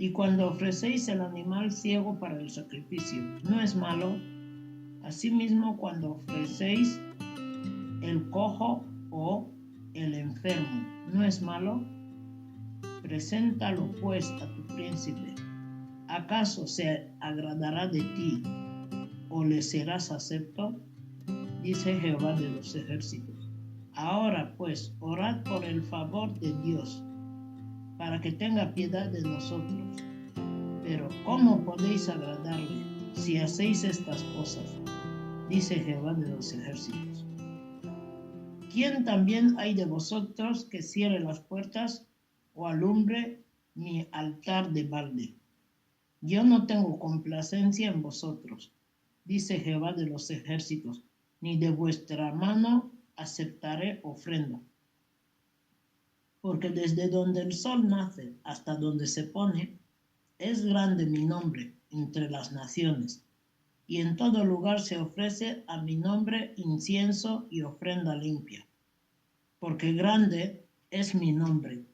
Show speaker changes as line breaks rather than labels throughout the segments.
Y cuando ofrecéis el animal ciego para el sacrificio, ¿no es malo? Asimismo, cuando ofrecéis el cojo o el enfermo, ¿no es malo? Preséntalo pues a tu príncipe. ¿Acaso se agradará de ti o le serás acepto? Dice Jehová de los ejércitos. Ahora pues, orad por el favor de Dios, para que tenga piedad de nosotros. Pero ¿cómo podéis agradarle si hacéis estas cosas? Dice Jehová de los ejércitos. ¿Quién también hay de vosotros que cierre las puertas o alumbre mi altar de balde? Yo no tengo complacencia en vosotros, dice Jehová de los ejércitos, ni de vuestra mano aceptaré ofrenda. Porque desde donde el sol nace hasta donde se pone, es grande mi nombre entre las naciones, y en todo lugar se ofrece a mi nombre incienso y ofrenda limpia. Porque grande es mi nombre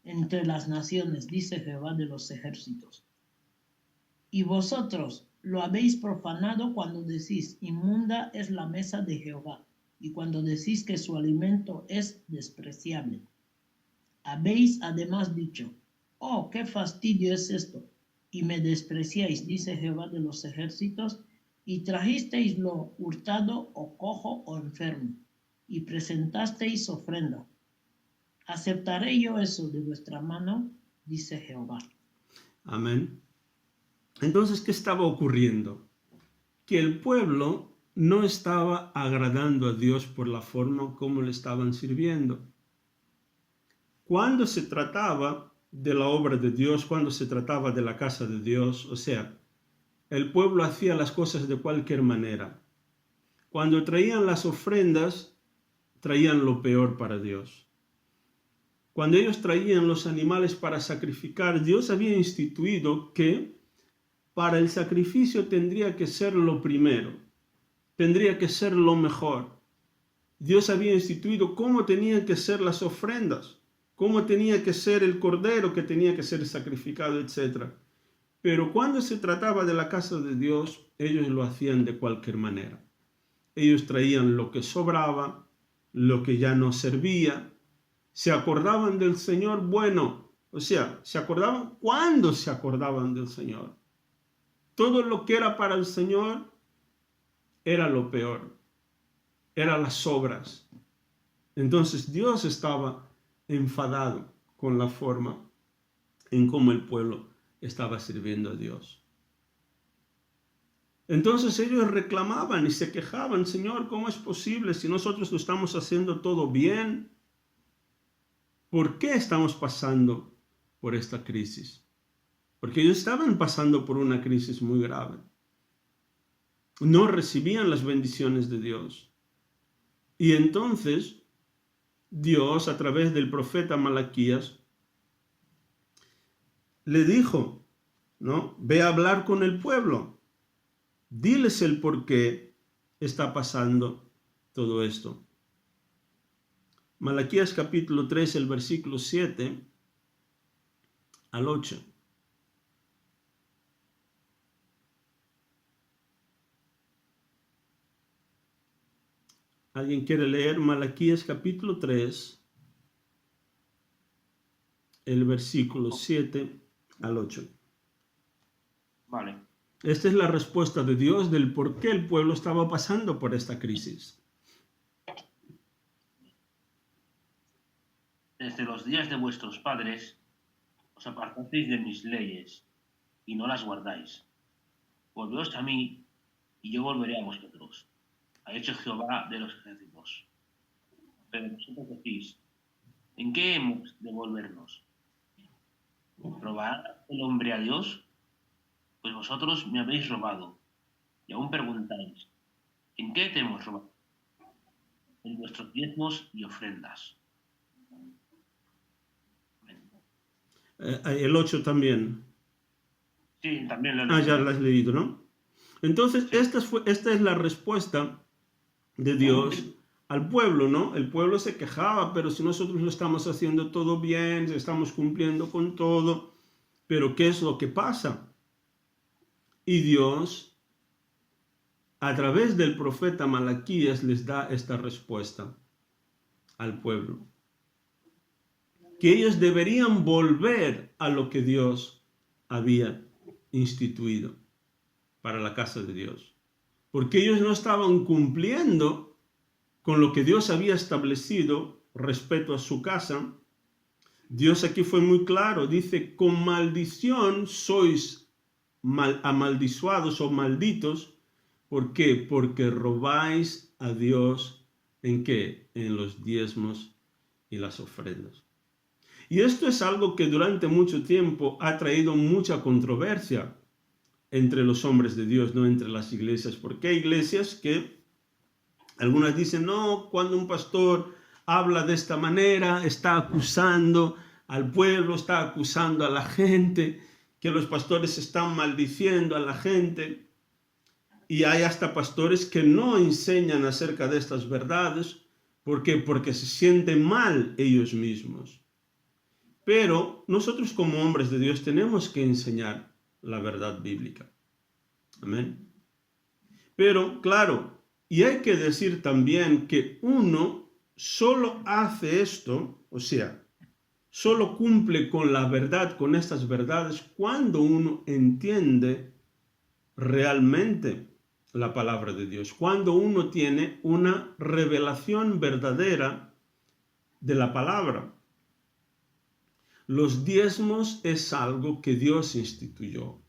entre las naciones, dice Jehová de los ejércitos. Y vosotros lo habéis profanado cuando decís, inmunda es la mesa de Jehová, y cuando decís que su alimento es despreciable. Habéis además dicho, oh, qué fastidio es esto, y me despreciáis, dice Jehová de los ejércitos, y trajisteis lo hurtado o cojo o enfermo, y presentasteis ofrenda. ¿Aceptaré yo eso de vuestra mano? Dice Jehová.
Amén. Entonces, ¿qué estaba ocurriendo? Que el pueblo no estaba agradando a Dios por la forma como le estaban sirviendo. Cuando se trataba de la obra de Dios, cuando se trataba de la casa de Dios, o sea, el pueblo hacía las cosas de cualquier manera. Cuando traían las ofrendas, traían lo peor para Dios. Cuando ellos traían los animales para sacrificar, Dios había instituido que para el sacrificio tendría que ser lo primero, tendría que ser lo mejor. Dios había instituido cómo tenían que ser las ofrendas, cómo tenía que ser el cordero que tenía que ser sacrificado, etc. Pero cuando se trataba de la casa de Dios, ellos lo hacían de cualquier manera. Ellos traían lo que sobraba, lo que ya no servía, se acordaban del Señor, bueno, o sea, se acordaban cuando se acordaban del Señor. Todo lo que era para el Señor era lo peor, eran las sobras. Entonces Dios estaba enfadado con la forma en cómo el pueblo estaba sirviendo a Dios. Entonces ellos reclamaban y se quejaban, Señor, ¿cómo es posible si nosotros lo estamos haciendo todo bien? ¿Por qué estamos pasando por esta crisis? Porque ellos estaban pasando por una crisis muy grave. No recibían las bendiciones de Dios. Y entonces Dios, a través del profeta Malaquías, le dijo, ¿no? Ve a hablar con el pueblo. Diles el por qué está pasando todo esto. Malaquías capítulo 3, el versículo 7 al 8. ¿Alguien quiere leer Malaquías capítulo 3, el versículo 7 al 8?
Vale.
Esta es la respuesta de Dios del por qué el pueblo estaba pasando por esta crisis.
Desde los días de vuestros padres os apartasteis de mis leyes y no las guardáis. Volveos a mí y yo volveré a vosotros, ha dicho Jehová de los ejércitos. Pero vosotros decís, ¿en qué hemos de volvernos? ¿Robará el hombre a Dios? Pues vosotros me habéis robado. Y aún preguntáis, ¿en qué te hemos robado? En vuestros diezmos y ofrendas.
El 8 también.
Sí, también lo he leído.
Ya lo has leído, ¿no? Entonces, esta es la respuesta de Dios al pueblo, ¿no? El pueblo se quejaba, pero si nosotros lo estamos haciendo todo bien, estamos cumpliendo con todo, Pero ¿qué es lo que pasa? Y Dios, a través del profeta Malaquías, les da esta respuesta al pueblo. Que ellos deberían volver a lo que Dios había instituido para la casa de Dios. Porque ellos no estaban cumpliendo con lo que Dios había establecido respecto a su casa. Dios aquí fue muy claro, dice, con maldición sois amaldiçoados o malditos. ¿Por qué? Porque robáis a Dios, ¿en qué? En los diezmos y las ofrendas. Y esto es algo que durante mucho tiempo ha traído mucha controversia entre los hombres de Dios, no entre las iglesias, porque hay iglesias que algunas dicen, no, cuando un pastor habla de esta manera, está acusando al pueblo, está acusando a la gente, que los pastores están maldiciendo a la gente. Y hay hasta pastores que no enseñan acerca de estas verdades. ¿Por qué? Porque se sienten mal ellos mismos. Pero nosotros como hombres de Dios tenemos que enseñar la verdad bíblica. Amén. Pero, claro, y hay que decir también que uno solo hace esto, o sea, solo cumple con la verdad, con estas verdades, cuando uno entiende realmente la palabra de Dios, cuando uno tiene una revelación verdadera de la palabra. Los diezmos es algo que Dios instituyó.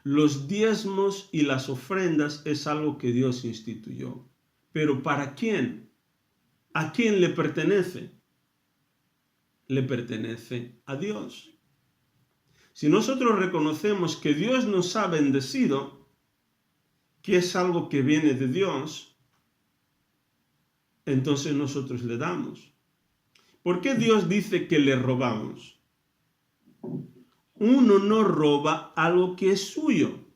Los diezmos y las ofrendas es algo que Dios instituyó. ¿Pero para quién? ¿A quién le pertenece? Le pertenece a Dios. Si nosotros reconocemos que Dios nos ha bendecido, que es algo que viene de Dios, entonces nosotros le damos. ¿Por qué Dios dice que le robamos? Uno no roba algo que es suyo.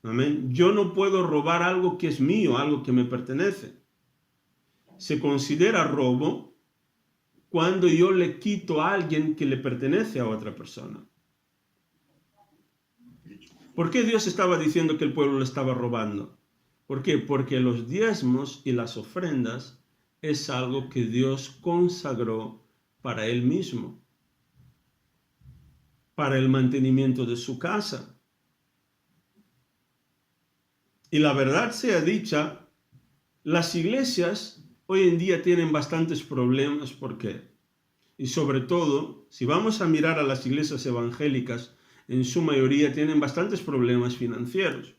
Amén. Yo no puedo robar algo que es mío, algo que me pertenece. Se considera robo cuando yo le quito a alguien que le pertenece a otra persona. ¿Por qué Dios estaba diciendo que el pueblo le estaba robando? ¿Por qué? Porque los diezmos y las ofrendas es algo que Dios consagró para Él mismo, para el mantenimiento de su casa. Y la verdad sea dicha, las iglesias hoy en día tienen bastantes problemas. ¿Por qué? Y sobre todo, si vamos a mirar a las iglesias evangélicas, en su mayoría tienen bastantes problemas financieros.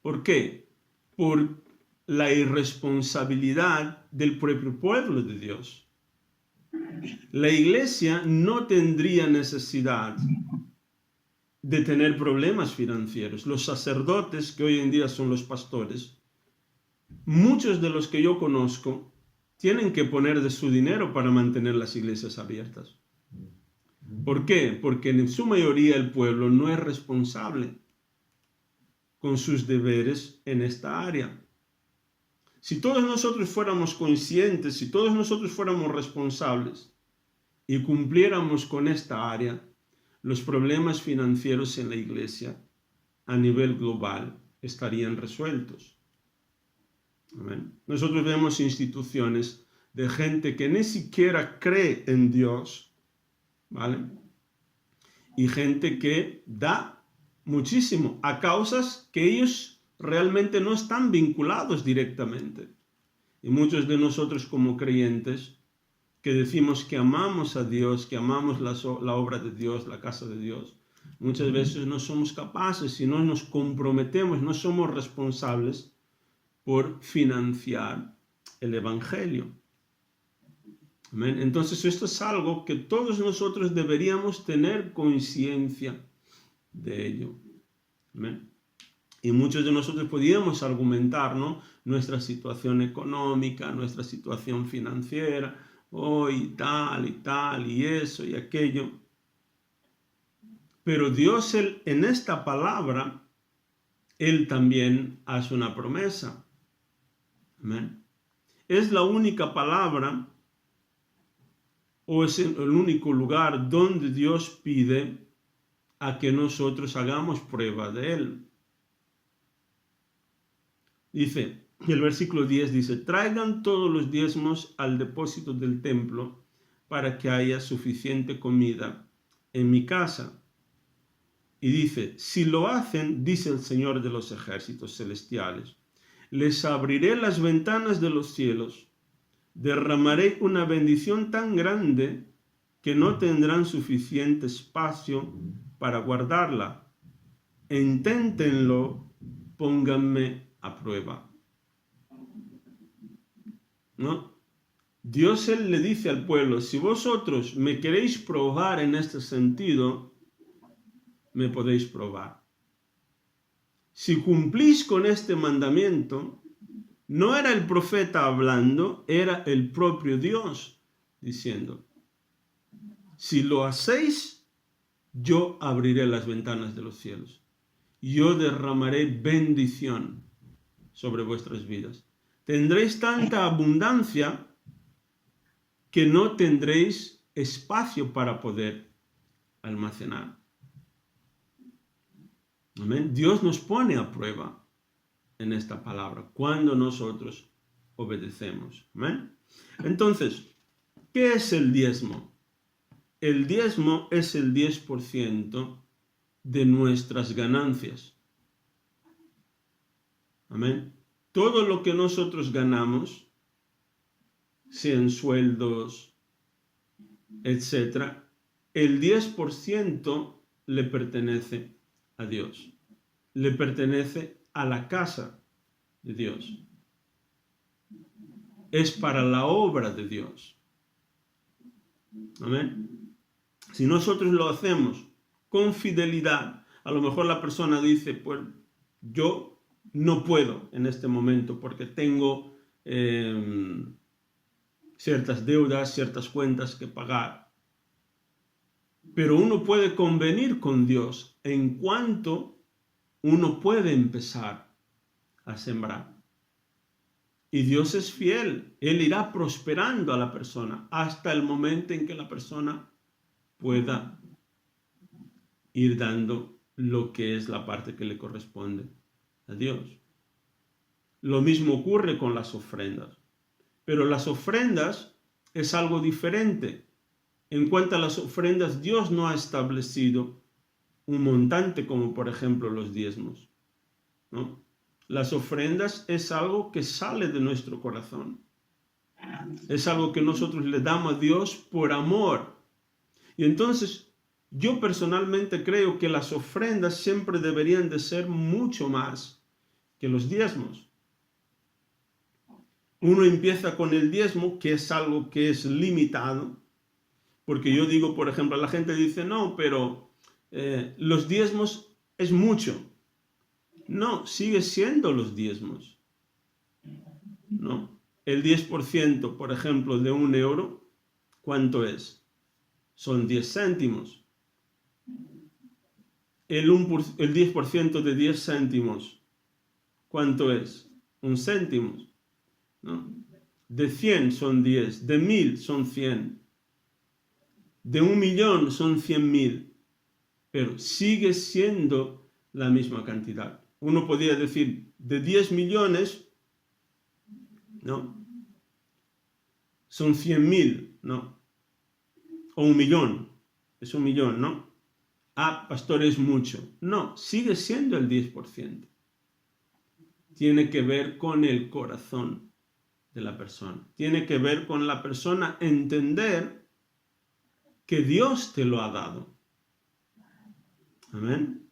¿Por qué? Por la irresponsabilidad del propio pueblo de Dios. La iglesia no tendría necesidad de tener problemas financieros. Los sacerdotes, que hoy en día son los pastores, muchos de los que yo conozco, tienen que poner de su dinero para mantener las iglesias abiertas. ¿Por qué? Porque en su mayoría el pueblo no es responsable con sus deberes en esta área. Si todos nosotros fuéramos conscientes, si todos nosotros fuéramos responsables y cumpliéramos con esta área, los problemas financieros en la iglesia a nivel global estarían resueltos. Amén. Nosotros vemos instituciones de gente que ni siquiera cree en Dios, ¿vale? Y gente que da muchísimo a causas que ellos realmente no están vinculados directamente. Y muchos de nosotros como creyentes que decimos que amamos a Dios, que amamos la obra de Dios, la casa de Dios, muchas veces no somos capaces, si no nos comprometemos, no somos responsables por financiar el evangelio. Amén. Entonces esto es algo que todos nosotros deberíamos tener conciencia de ello. Amén. Y muchos de nosotros podíamos argumentar, ¿no?, nuestra situación económica, nuestra situación financiera, y tal, y eso y aquello. Pero Dios, en esta palabra, Él también hace una promesa. Amén. Es la única palabra o es el único lugar donde Dios pide a que nosotros hagamos prueba de Él. Dice, el versículo 10 dice, traigan todos los diezmos al depósito del templo para que haya suficiente comida en mi casa. Y dice, si lo hacen, dice el Señor de los ejércitos celestiales, les abriré las ventanas de los cielos, derramaré una bendición tan grande que no tendrán suficiente espacio para guardarla. Inténtenlo, pónganme a prueba. ¿No? Dios Él le dice al pueblo, si vosotros me queréis probar en este sentido, me podéis probar. Si cumplís con este mandamiento, no era el profeta hablando, era el propio Dios diciendo, si lo hacéis, yo abriré las ventanas de los cielos. Yo derramaré bendición sobre vuestras vidas. Tendréis tanta abundancia que no tendréis espacio para poder almacenar. Amén. Dios nos pone a prueba en esta palabra cuando nosotros obedecemos. Amén. Entonces, ¿qué es el diezmo? El diezmo es el 10% de nuestras ganancias. Amén. Todo lo que nosotros ganamos, sean sueldos, etc., el 10% le pertenece a Dios. Le pertenece a la casa de Dios. Es para la obra de Dios. Amén. Si nosotros lo hacemos con fidelidad, a lo mejor la persona dice, pues yo no puedo en este momento porque tengo ciertas deudas, ciertas cuentas que pagar. Pero uno puede convenir con Dios en cuanto uno puede empezar a sembrar. Y Dios es fiel. Él irá prosperando a la persona hasta el momento en que la persona pueda ir dando lo que es la parte que le corresponde a Dios. Lo mismo ocurre con las ofrendas. Pero las ofrendas es algo diferente. En cuanto a las ofrendas, Dios no ha establecido un montante como por ejemplo los diezmos, ¿no? Las ofrendas es algo que sale de nuestro corazón. Es algo que nosotros le damos a Dios por amor. Y entonces yo personalmente creo que las ofrendas siempre deberían de ser mucho más que los diezmos. Uno empieza con el diezmo, que es algo que es limitado, porque yo digo, por ejemplo, la gente dice, no, pero los diezmos es mucho. No, sigue siendo los diezmos. No, el 10%, por ejemplo, de 1 euro, ¿cuánto es? Son 10 céntimos. El 10% de 10 céntimos, ¿cuánto es? 1 céntimo. ¿No? De 100 son 10, de 1000 son 100, de 1.000.000 son 100.000, pero sigue siendo la misma cantidad. Uno podría decir, de 10 millones, ¿no? Son 100.000, ¿no? O 1.000.000, es 1.000.000, ¿no? Ah, pastor, es mucho. No, sigue siendo el 10%. Tiene que ver con el corazón de la persona. Tiene que ver con la persona entender que Dios te lo ha dado. Amén.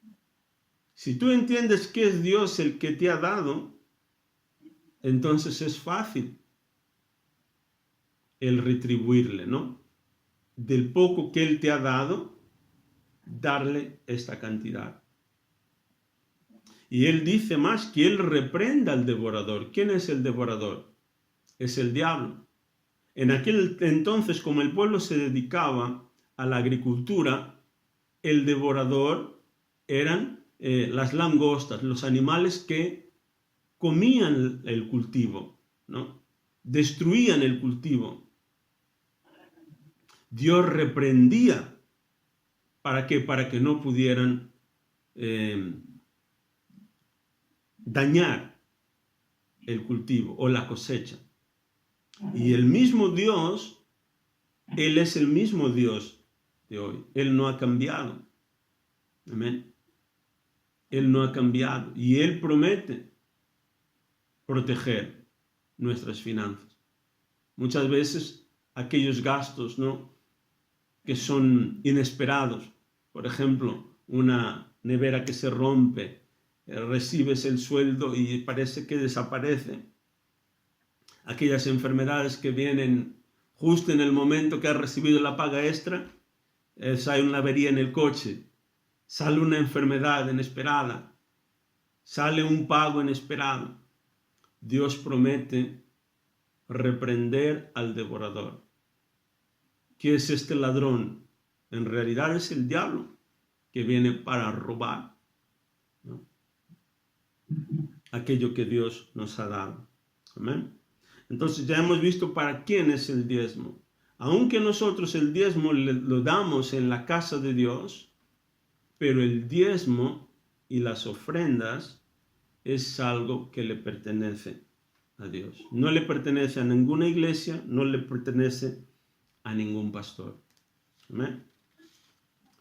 Si tú entiendes que es Dios el que te ha dado, entonces es fácil el retribuirle, ¿no? Del poco que Él te ha dado, darle esta cantidad. Y Él dice más que Él reprenda al devorador. ¿Quién es el devorador? Es el diablo. En aquel entonces, como el pueblo se dedicaba a la agricultura, el devorador eran las langostas, los animales que comían el cultivo, ¿no? Destruían el cultivo. Dios reprendía. ¿Para qué? Para que no pudieran dañar el cultivo o la cosecha. Y el mismo Dios, Él es el mismo Dios de hoy. Él no ha cambiado. Amén. Él no ha cambiado. Y Él promete proteger nuestras finanzas. Muchas veces aquellos gastos, ¿no?, que son inesperados. Por ejemplo, una nevera que se rompe, recibes el sueldo y parece que desaparece. Aquellas enfermedades que vienen justo en el momento que has recibido la paga extra, hay una avería en el coche, sale una enfermedad inesperada, sale un pago inesperado. Dios promete reprender al devorador. ¿Qué es este ladrón? En realidad es el diablo que viene para robar, ¿no?, aquello que Dios nos ha dado. Amén. Entonces ya hemos visto para quién es el diezmo. Aunque nosotros el diezmo lo damos en la casa de Dios, pero el diezmo y las ofrendas es algo que le pertenece a Dios. No le pertenece a ninguna iglesia, no le pertenece a ningún pastor. ¿Amén?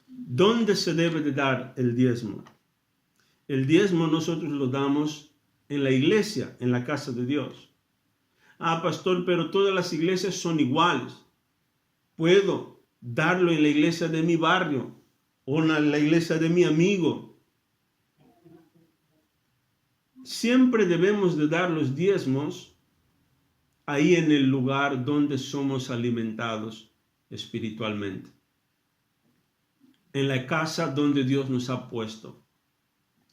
¿Dónde se debe de dar el diezmo? El diezmo nosotros lo damos en la iglesia, en la casa de Dios. Ah, pastor, pero todas las iglesias son iguales. Puedo darlo en la iglesia de mi barrio o en la iglesia de mi amigo. Siempre debemos de dar los diezmos ahí en el lugar donde somos alimentados espiritualmente. En la casa donde Dios nos ha puesto.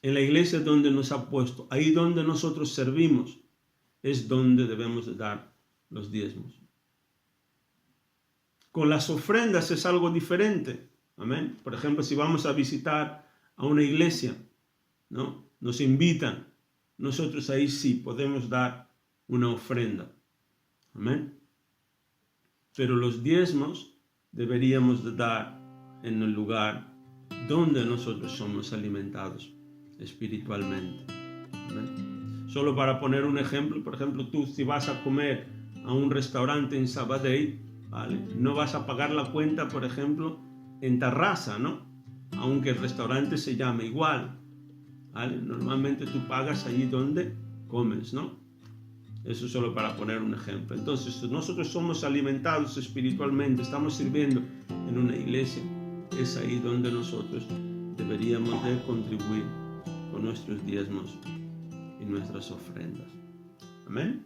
En la iglesia donde nos ha puesto. Ahí donde nosotros servimos es donde debemos de dar los diezmos. Con las ofrendas es algo diferente. Amén. Por ejemplo, si vamos a visitar a una iglesia, ¿no?, nos invitan. Nosotros ahí sí podemos dar una ofrenda. Amén. Pero los diezmos deberíamos de dar en el lugar donde nosotros somos alimentados espiritualmente. Amén. Solo para poner un ejemplo, por ejemplo, tú si vas a comer a un restaurante en Sabadell, ¿vale?, no vas a pagar la cuenta, por ejemplo, en Tarrasa, ¿no?, aunque el restaurante se llame igual, ¿vale? Normalmente tú pagas allí donde comes, ¿no? Eso solo para poner un ejemplo. Entonces, nosotros somos alimentados espiritualmente, estamos sirviendo en una iglesia, es ahí donde nosotros deberíamos de contribuir con nuestros diezmos y nuestras ofrendas. Amén.